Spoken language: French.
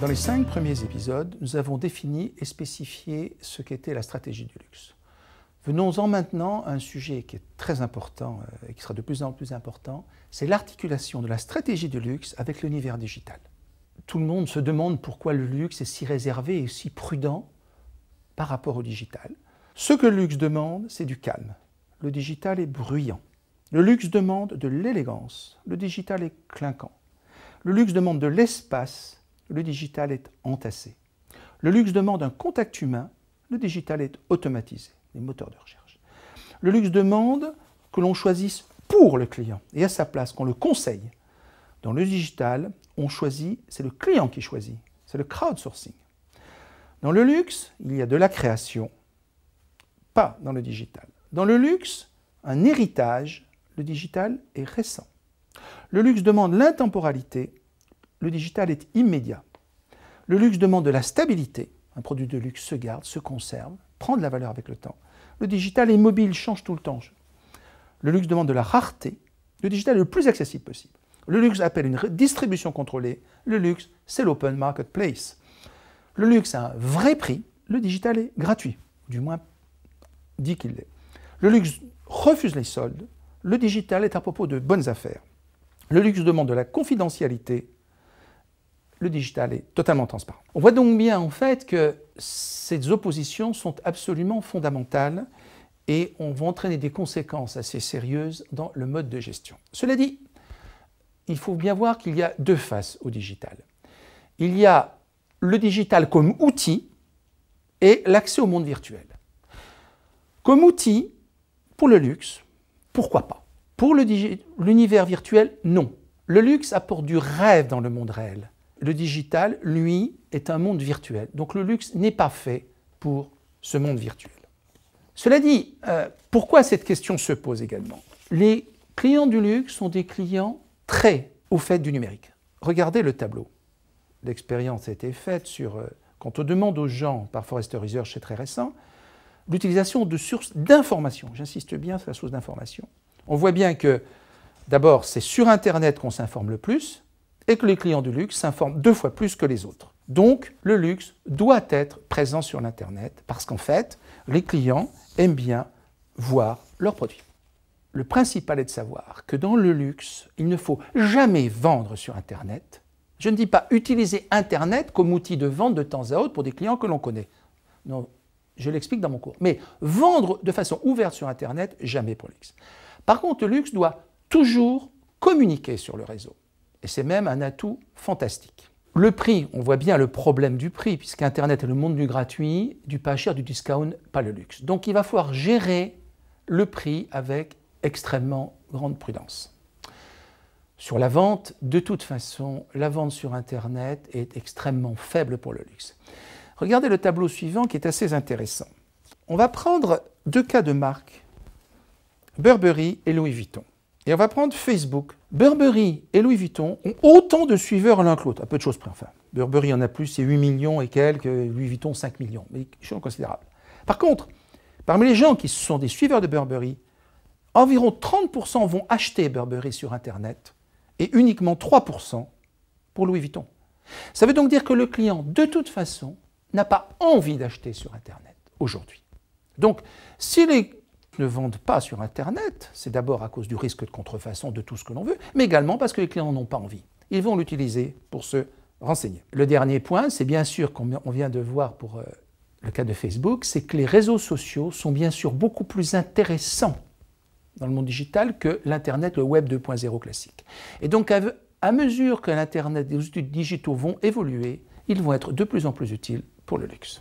Dans les 5 premiers épisodes, nous avons défini et spécifié ce qu'était la stratégie du luxe. Venons-en maintenant à un sujet qui est très important et qui sera de plus en plus important, c'est l'articulation de la stratégie du luxe avec l'univers digital. Tout le monde se demande pourquoi le luxe est si réservé et si prudent par rapport au digital. Ce que le luxe demande, c'est du calme. Le digital est bruyant. Le luxe demande de l'élégance. Le digital est clinquant. Le luxe demande de l'espace. Le digital est entassé. Le luxe demande un contact humain. Le digital est automatisé. Les moteurs de recherche. Le luxe demande que l'on choisisse pour le client et à sa place, qu'on le conseille. Dans le digital, on choisit, c'est le client qui choisit. C'est le crowdsourcing. Dans le luxe, il y a de la création, pas dans le digital. Dans le luxe, un héritage, le digital est récent. Le luxe demande l'intemporalité, le digital est immédiat. Le luxe demande de la stabilité, un produit de luxe se garde, se conserve, prend de la valeur avec le temps. Le digital est mobile, change tout le temps. Le luxe demande de la rareté, le digital est le plus accessible possible. Le luxe appelle une distribution contrôlée, le luxe c'est l'open marketplace. Le luxe a un vrai prix, le digital est gratuit, du moins dit qu'il l'est. Le luxe refuse les soldes, le digital est à propos de bonnes affaires. Le luxe demande de la confidentialité, le digital est totalement transparent. On voit donc bien en fait que ces oppositions sont absolument fondamentales et vont entraîner des conséquences assez sérieuses dans le mode de gestion. Cela dit, il faut bien voir qu'il y a deux faces au digital. Il y a le digital comme outil et l'accès au monde virtuel. Comme outil, pour le luxe, pourquoi pas? Pour l'univers virtuel, non. Le luxe apporte du rêve dans le monde réel. Le digital, lui, est un monde virtuel. Donc le luxe n'est pas fait pour ce monde virtuel. Cela dit, pourquoi cette question se pose également? Les clients du luxe sont des clients très au fait du numérique. Regardez le tableau. L'expérience a été faite sur, quand on demande aux gens, par Forrester Research, c'est très récent, l'utilisation de sources d'information. J'insiste bien sur la source d'information. On voit bien que, d'abord, c'est sur Internet qu'on s'informe le plus, et que les clients du luxe s'informent 2 fois plus que les autres. Donc, le luxe doit être présent sur l'Internet, parce qu'en fait, les clients aiment bien voir leurs produits. Le principal est de savoir que dans le luxe, il ne faut jamais vendre sur Internet. Je ne dis pas utiliser Internet comme outil de vente de temps à autre pour des clients que l'on connaît. Non, je l'explique dans mon cours. Mais vendre de façon ouverte sur Internet, jamais pour le luxe. Par contre, le luxe doit toujours communiquer sur le réseau. Et c'est même un atout fantastique. Le prix, on voit bien le problème du prix, puisqu'Internet est le monde du gratuit, du pas cher, du discount, pas le luxe. Donc il va falloir gérer le prix avec extrêmement grande prudence. Sur la vente, de toute façon, la vente sur Internet est extrêmement faible pour le luxe. Regardez le tableau suivant qui est assez intéressant. On va prendre 2 cas de marque, Burberry et Louis Vuitton. Et on va prendre Facebook. Burberry et Louis Vuitton ont autant de suiveurs l'un que l'autre, à peu de choses près enfin. Burberry en a plus, c'est 8 millions et quelques, Louis Vuitton 5 millions, mais chose considérable. Par contre, parmi les gens qui sont des suiveurs de Burberry, environ 30% vont acheter Burberry sur Internet et uniquement 3% pour Louis Vuitton. Ça veut donc dire que le client, de toute façon, n'a pas envie d'acheter sur Internet aujourd'hui. Donc, si les ne vendent pas sur Internet, c'est d'abord à cause du risque de contrefaçon de tout ce que l'on veut, mais également parce que les clients n'ont pas envie. Ils vont l'utiliser pour se renseigner. Le dernier point, c'est bien sûr qu'on vient de voir pour le cas de Facebook, c'est que les réseaux sociaux sont bien sûr beaucoup plus intéressants dans le monde digital que l'Internet, le Web 2.0 classique. Et donc, à mesure que l'Internet et les outils digitaux vont évoluer, ils vont être de plus en plus utiles pour le luxe.